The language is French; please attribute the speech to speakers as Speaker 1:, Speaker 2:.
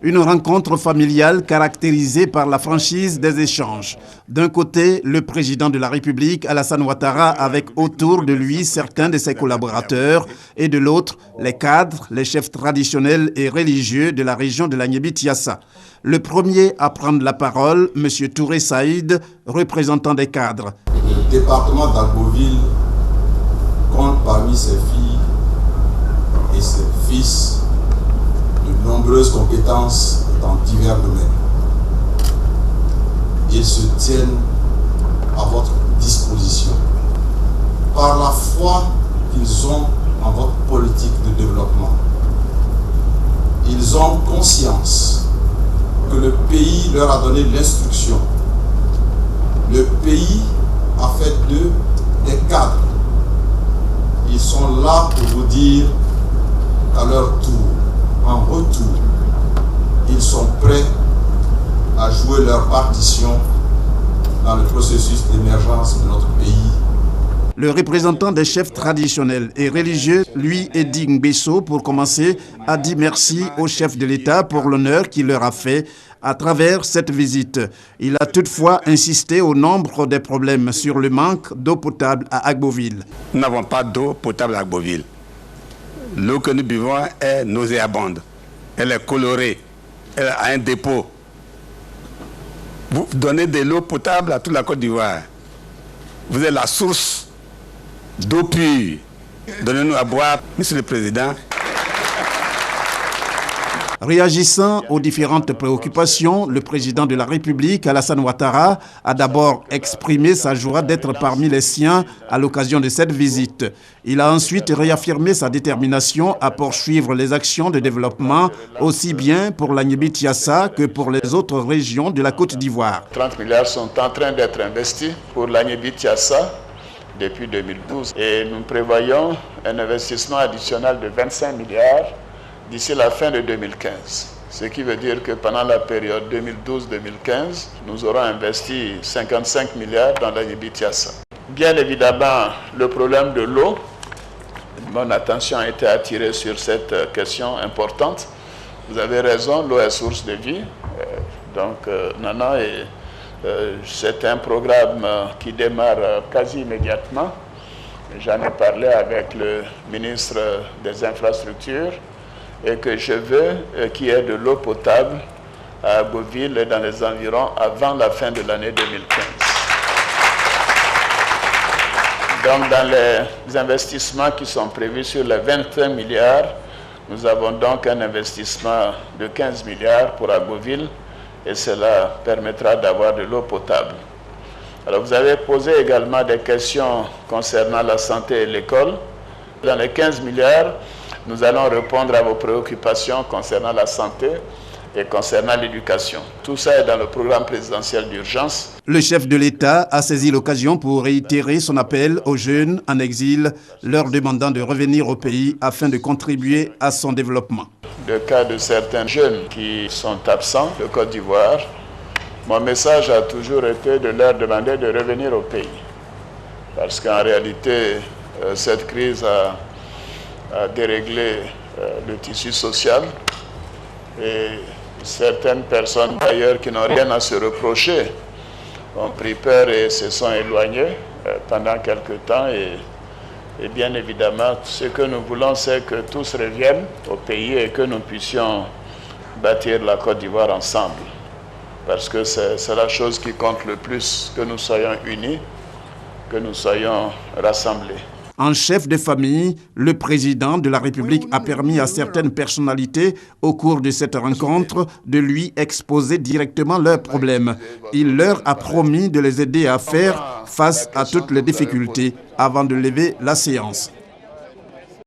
Speaker 1: Une rencontre familiale caractérisée par la franchise des échanges. D'un côté, le président de la République, Alassane Ouattara, avec autour de lui certains de ses collaborateurs, et de l'autre, les cadres, les chefs traditionnels et religieux de la région de la Niébi-Tiassa. Le premier à prendre la parole, M. Touré Saïd, représentant des cadres.
Speaker 2: Le département d'Agboville compte parmi ses filles et ses fils de nombreuses compétences dans divers domaines. Ils se tiennent à votre disposition par la foi qu'ils ont en votre politique de développement. Ils ont conscience que le pays leur a donné l'instruction. Le pays a fait d'eux des cadres. Ils sont là pour vous dire qu'à leur tour, en retour, ils sont prêts à jouer leur partition dans le processus d'émergence de notre pays.
Speaker 1: Le représentant des chefs traditionnels et religieux, lui, Edi Ngbesso, pour commencer, a dit merci au chef de l'État pour l'honneur qu'il leur a fait à travers cette visite. Il a toutefois insisté au nombre des problèmes sur le manque d'eau potable à Agboville.
Speaker 3: Nous n'avons pas d'eau potable à Agboville. L'eau que nous buvons est nauséabonde. Elle est colorée. Elle a un dépôt. Vous donnez de l'eau potable à toute la Côte d'Ivoire. Vous êtes la source d'eau pure. Donnez-nous à boire, Monsieur le Président.
Speaker 1: Réagissant aux différentes préoccupations, le président de la République, Alassane Ouattara, a d'abord exprimé sa joie d'être parmi les siens à l'occasion de cette visite. Il a ensuite réaffirmé sa détermination à poursuivre les actions de développement, aussi bien pour la Niébi-Tiassa que pour les autres régions de la Côte d'Ivoire.
Speaker 4: 30 milliards sont en train d'être investis pour la Niébi-Tiassa depuis 2012. Et nous prévoyons un investissement additionnel de 25 milliards d'ici la fin de 2015. Ce qui veut dire que pendant la période 2012-2015, nous aurons investi 55 milliards dans la Niébi-Tiassa. Bien évidemment, le problème de l'eau, mon attention a été attirée sur cette question importante. Vous avez raison, l'eau est source de vie. Nana, c'est un programme qui démarre quasi immédiatement. J'en ai parlé avec le ministre des Infrastructures et que je veux qu'il y ait de l'eau potable à Agboville et dans les environs avant la fin de l'année 2015. Donc dans les investissements qui sont prévus sur les 21 milliards, nous avons donc un investissement de 15 milliards pour Agboville et cela permettra d'avoir de l'eau potable. Alors vous avez posé également des questions concernant la santé et l'école. Dans les 15 milliards, nous allons répondre à vos préoccupations concernant la santé et concernant l'éducation. Tout ça est dans le programme présidentiel d'urgence.
Speaker 1: Le chef de l'État a saisi l'occasion pour réitérer son appel aux jeunes en exil, leur demandant de revenir au pays afin de contribuer à son développement.
Speaker 4: Le cas de certains jeunes qui sont absents de Côte d'Ivoire, mon message a toujours été de leur demander de revenir au pays. Parce qu'en réalité, cette crise a déréglé le tissu social et certaines personnes d'ailleurs qui n'ont rien à se reprocher ont pris peur et se sont éloignées pendant quelque temps et bien évidemment ce que nous voulons c'est que tous reviennent au pays et que nous puissions bâtir la Côte d'Ivoire ensemble parce que c'est la chose qui compte le plus, que nous soyons unis, que nous soyons rassemblés.
Speaker 1: En chef de famille, le président de la République a permis à certaines personnalités au cours de cette rencontre de lui exposer directement leurs problèmes. Il leur a promis de les aider à faire face à toutes les difficultés avant de lever la séance.